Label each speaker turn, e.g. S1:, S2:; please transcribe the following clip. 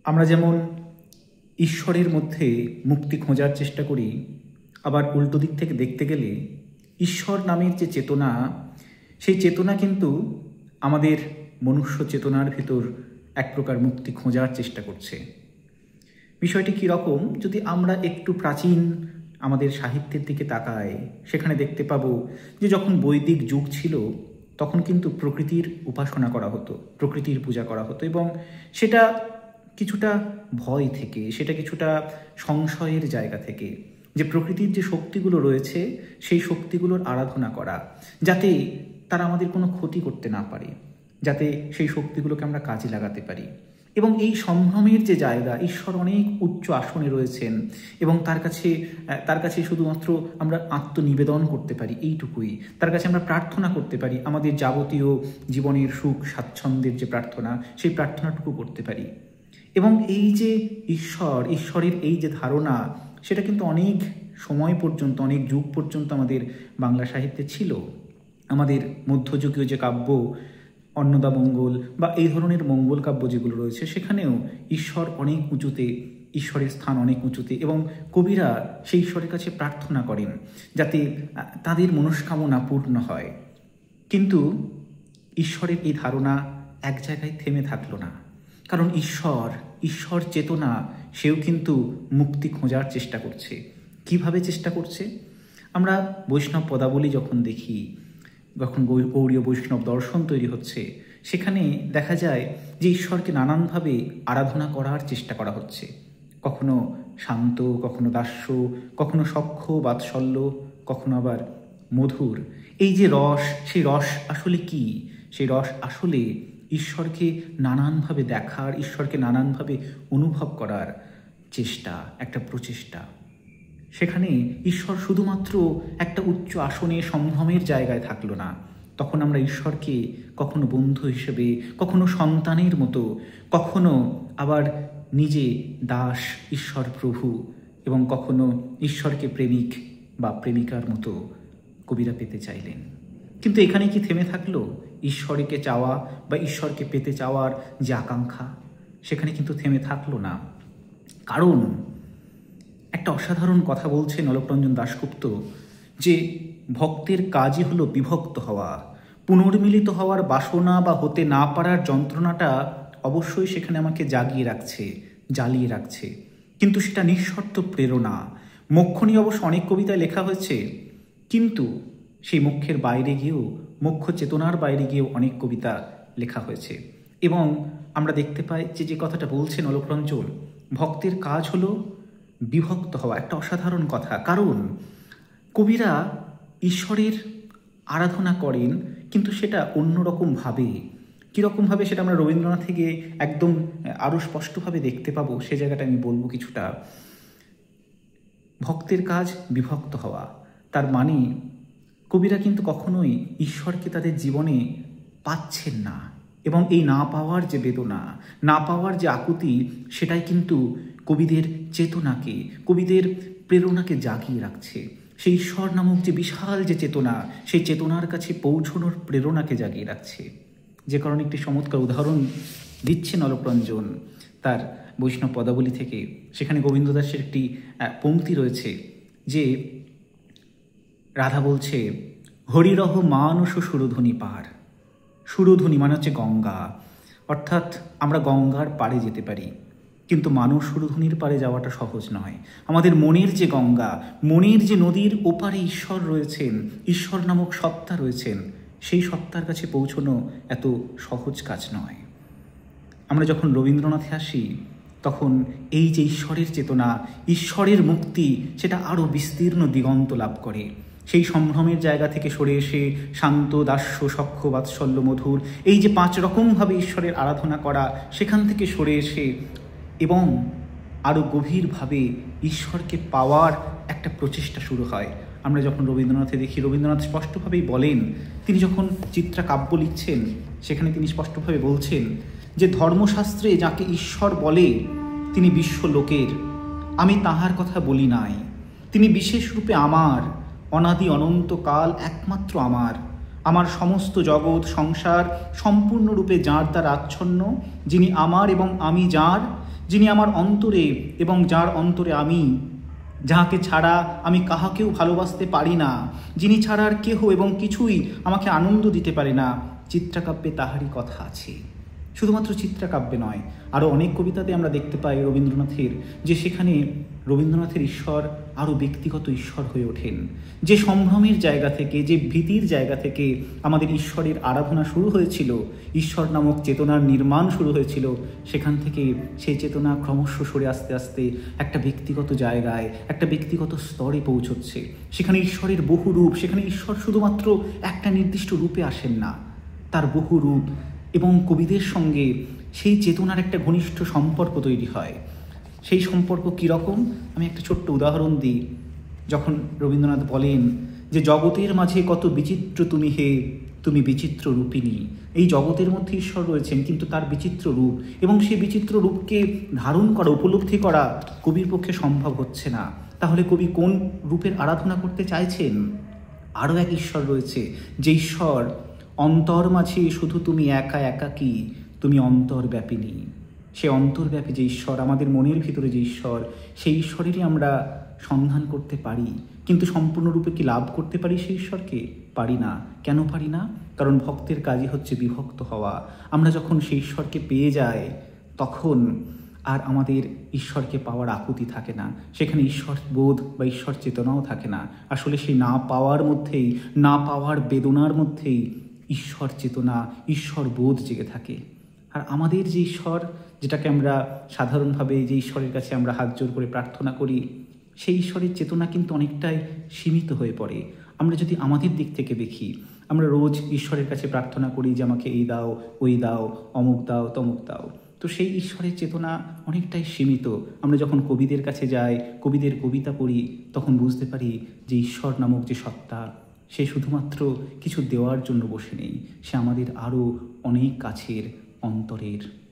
S1: আমরা যেমন ঈশ্বরের মধ্যে মুক্তি খোঁজার চেষ্টা করি, আবার উল্টো দিক থেকে দেখতে গেলে ঈশ্বর নামের যে চেতনা, সেই চেতনা কিন্তু আমাদের মনুষ্য চেতনার ভিতর এক প্রকার মুক্তি খোঁজার চেষ্টা করছে। বিষয়টি কীরকম? যদি আমরা একটু প্রাচীন আমাদের সাহিত্যের দিকে তাকাই, সেখানে দেখতে পাবো যে যখন বৈদিক যুগ ছিল তখন কিন্তু প্রকৃতির উপাসনা করা হতো, প্রকৃতির পূজা করা হতো, এবং সেটা কিছুটা ভয় থেকে, সেটা কিছুটা সংশয়ের জায়গা থেকে, যে প্রকৃতির যে শক্তিগুলো রয়েছে সেই শক্তিগুলোর আরাধনা করা, যাতে তারা আমাদের কোনো ক্ষতি করতে না পারে, যাতে সেই শক্তিগুলোকে আমরা কাজে লাগাতে পারি। এবং এই সম্ভ্রমের যে জায়গা, ঈশ্বর অনেক উচ্চ আসনে রয়েছেন এবং তার কাছে শুধুমাত্র আমরা আত্মনিবেদন করতে পারি, এইটুকুই। তার কাছে আমরা প্রার্থনা করতে পারি, আমাদের যাবতীয় জীবনের সুখ স্বাচ্ছন্দ্যের যে প্রার্থনা, সেই প্রার্থনাটুকু করতে পারি। এবং এই যে ঈশ্বরের এই যে ধারণা, সেটা কিন্তু অনেক সময় পর্যন্ত, অনেক যুগ পর্যন্ত আমাদের বাংলা সাহিত্যে ছিল। আমাদের মধ্যযুগীয় যে কাব্য, অন্নদামঙ্গল বা এই ধরনের মঙ্গল কাব্য যেগুলো রয়েছে, সেখানেও ঈশ্বর অনেক উঁচুতে, ঈশ্বরের স্থান অনেক উঁচুতে, এবং কবিরা সেই ঈশ্বরের কাছে প্রার্থনা করেন যাতে তাদের মনস্কামনা পূর্ণ হয়। কিন্তু ঈশ্বরের এই ধারণা এক জায়গায় থেমে থাকলো না, কারণ ঈশ্বর চেতনা সেও কিন্তু মুক্তি খোঁজার চেষ্টা করছে। কিভাবে চেষ্টা করছে? আমরা বৈষ্ণব পদাবলী যখন দেখি, যখন গৌড়ীয় বৈষ্ণব দর্শন তৈরি হচ্ছে, সেখানে দেখা যায় যে ঈশ্বরকে নানানভাবে আরাধনা করার চেষ্টা করা হচ্ছে। কখনো শান্ত, কখনো দাস্য, কখনো সখ্য বাৎসল্য, কখনো আবার মধুর। এই যে রস, সেই রস আসলে কি? সেই রস আসলে ঈশ্বরকে নানানভাবে দেখার, ঈশ্বরকে নানানভাবে অনুভব করার চেষ্টা, একটা প্রচেষ্টা। সেখানে ঈশ্বর শুধুমাত্র একটা উচ্চ আসনে সম্ভ্রমের জায়গায় থাকলো না। তখন আমরা ঈশ্বরকে কখনো বন্ধু হিসেবে, কখনো সন্তানের মতো, কখনো আবার নিজে দাস, ঈশ্বর প্রভু, এবং কখনো ঈশ্বরকে প্রেমিক বা প্রেমিকার মতো কবিরা পেতে চাইলেন। কিন্তু এখানে কি থেমে থাকলো? ঈশ্বরকে চাওয়া বা ঈশ্বরকে পেতে চাওয়ার যে আকাঙ্ক্ষা, সেখানে কিন্তু থেমে থাকলো না। কারণ একটা অসাধারণ কথা বলছেন অলোকরঞ্জন দাশগুপ্ত, যে ভক্তের কাজই হলো বিভক্ত হওয়া। পুনর্মিলিত হওয়ার বাসনা বা হতে না পারার যন্ত্রণাটা অবশ্যই সেখানে আমাকে জাগিয়ে রাখছে, জ্বালিয়ে রাখছে, কিন্তু সেটা নিঃশর্ত প্রেরণা। মোক্ষ নিয়ে অবশ্য অনেক কবিতায় লেখা হয়েছে, কিন্তু সেই মোক্ষের বাইরে গিয়েও, মোক্ষ চেতনার বাইরে গিয়েও অনেক কবিতা লেখা হয়েছে। এবং আমরা দেখতে পাই যে কথাটা বলছেন অলোকরঞ্জন, ভক্তের কাজ হলো বিভক্ত হওয়া। একটা অসাধারণ কথা, কারণ কবিরা ঈশ্বরের আরাধনা করেন, কিন্তু সেটা অন্যরকমভাবে। কীরকমভাবে সেটা আমরা রবীন্দ্রনাথ থেকে একদম আরও স্পষ্টভাবে দেখতে পাবো, সে জায়গাটা আমি বলবো কিছুটা। ভক্তের কাজ বিভক্ত হওয়া, তার মানে কবিরা কিন্তু কখনোই ঈশ্বরকে তাদের জীবনে পাচ্ছেন না, এবং এই না পাওয়ার যে বেদনা, না পাওয়ার যে আকুতি, সেটাই কিন্তু কবিদের চেতনাকে, কবিদের প্রেরণাকে জাগিয়ে রাখছে। সেই ঈশ্বর নামক যে বিশাল যে চেতনা, সেই চেতনার কাছে পৌঁছানোর প্রেরণাকে জাগিয়ে রাখছে। যে কারণে একটি চমৎকার উদাহরণ দিচ্ছেন অলোকরঞ্জন তার বৈষ্ণব পদাবলী থেকে। সেখানে গোবিন্দ দাসের একটি পংক্তি রয়েছে, যে রাধা বলছে, হরিরহ মানস সুরধ্বনি পার। সুরধ্বনি মানে হচ্ছে গঙ্গা, অর্থাৎ আমরা গঙ্গার পাড়ে যেতে পারি, কিন্তু মানুষ সুরধ্বনির পাড়ে যাওয়াটা সহজ নয়। আমাদের মনের যে গঙ্গা, মনের যে নদীর ওপারে ঈশ্বর রয়েছেন, ঈশ্বর নামক সত্তা রয়েছেন, সেই সত্তার কাছে পৌঁছানো এত সহজ কাজ নয়। আমরা যখন রবীন্দ্রনাথে আসি, তখন এই যে ঈশ্বরের চেতনা, ঈশ্বরের মুক্তি, সেটা আরও বিস্তীর্ণ দিগন্ত লাভ করে। সেই সম্ভ্রমের জায়গা থেকে সরে এসে শান্ত, দাস্য, সখ্য, বাৎসল্য, মধুর, এই যে 5 রকমভাবে ঈশ্বরের আরাধনা করা, সেখান থেকে সরে এসে এবং আরও গভীরভাবে ঈশ্বরকে পাওয়ার একটা প্রচেষ্টা শুরু হয়। আমরা যখন রবীন্দ্রনাথে দেখি, রবীন্দ্রনাথ স্পষ্টভাবেই বলেন, তিনি যখন চিত্রাকাব্য লিখছেন, সেখানে তিনি স্পষ্টভাবে বলছেন যে ধর্মশাস্ত্রে যাকে ঈশ্বর বলে তিনি বিশ্বলোকের, আমি তাহার কথা বলি নাই। তিনি বিশেষ রূপে আমার, অনাদি অনন্তকাল একমাত্র আমার। আমার সমস্ত জগৎ সংসার সম্পূর্ণরূপে যাঁর দ্বারা আচ্ছন্ন, যিনি আমার এবং আমি যাঁর, যিনি আমার অন্তরে এবং যার অন্তরে আমি, যাহাকে ছাড়া আমি কাহাকেও ভালোবাসতে পারি না, যিনি ছাড়া আর কেহ এবং কিছুই আমাকে আনন্দ দিতে পারে না, চিত্রকাব্যে তাহারই কথা আছে। শুধুমাত্র চিত্রকাব্যে নয়, আরও অনেক কবিতাতে আমরা দেখতে পাই রবীন্দ্রনাথের, যে সেখানে রবীন্দ্রনাথের ঈশ্বর আরও ব্যক্তিগত ঈশ্বর হয়ে ওঠেন। যে সম্ভ্রমের জায়গা থেকে, যে ভীতির জায়গা থেকে আমাদের ঈশ্বরের আরাধনা শুরু হয়েছিল, ঈশ্বর নামক চেতনার নির্মাণ শুরু হয়েছিল, সেখান থেকে সেই চেতনা ক্রমশ সরে আস্তে আস্তে একটা ব্যক্তিগত জায়গায়, একটা ব্যক্তিগত স্তরে পৌঁছচ্ছে। সেখানে ঈশ্বরের বহু রূপ, সেখানে ঈশ্বর শুধুমাত্র একটা নির্দিষ্ট রূপে আসেন না, তার বহু রূপ, এবং কবিদের সঙ্গে সেই চেতনার একটা ঘনিষ্ঠ সম্পর্ক তৈরি হয়। সেই সম্পর্ক কীরকম, আমি একটা ছোট্ট উদাহরণ দিই। যখন রবীন্দ্রনাথ বলেন যে জগতের মাঝে কত বিচিত্র তুমি হে, তুমি বিচিত্র রূপিণী। এই জগতের মধ্যে ঈশ্বর রয়েছেন, কিন্তু তার বিচিত্র রূপ, এবং সেই বিচিত্র রূপকে ধারণ করা, উপলব্ধি করা কবির পক্ষে সম্ভব হচ্ছে না। তাহলে কবি কোন রূপের আরাধনা করতে চাইছেন? আরও এক ঈশ্বর রয়েছে, যে ঈশ্বর অন্তর মাঝে শুধু তুমি একা একাকী, তুমি অন্তর্ব্যাপিনী। সে অন্তর্ব্যাপী যে ঈশ্বর, আমাদের মনের ভিতরে যে ঈশ্বর, সেই ঈশ্বরেরই আমরা সন্ধান করতে পারি, কিন্তু সম্পূর্ণরূপে কি লাভ করতে পারি সেই ঈশ্বরকে? পারি না। কেন পারি না? কারণ ভক্তের কাজই হচ্ছে বিভক্ত হওয়া। আমরা যখন সেই ঈশ্বরকে পেয়ে যাই, তখন আর আমাদের ঈশ্বরকে পাওয়ার আকুতি থাকে না, সেখানে ঈশ্বর বোধ বা ঈশ্বর চেতনাও থাকে না। আসলে সেই না পাওয়ার মধ্যেই, না পাওয়ার বেদনার মধ্যেই ঈশ্বর চেতনা, ঈশ্বর বোধ জেগে থাকে। আর আমাদের যে ঈশ্বর, যেটাকে আমরা সাধারণভাবে যে ঈশ্বরের কাছে আমরা হাত জোর করে প্রার্থনা করি, সেই ঈশ্বরের চেতনা কিন্তু অনেকটাই সীমিত হয়ে পড়ে। আমরা যদি আমাদের দিক থেকে দেখি, আমরা রোজ ঈশ্বরের কাছে প্রার্থনা করি যে আমাকে এই দাও, ওই দাও, অমুক দাও, তমুক দাও, তো সেই ঈশ্বরের চেতনা অনেকটাই সীমিত। আমরা যখন কবিদের কাছে যাই, কবিদের কবিতা পড়ি, তখন বুঝতে পারি যে ঈশ্বর নামক যে সত্তা, সে শুধুমাত্র কিছু দেওয়ার জন্য বসে নেই, সে আমাদের আরও অনেক কাছের অন্তরের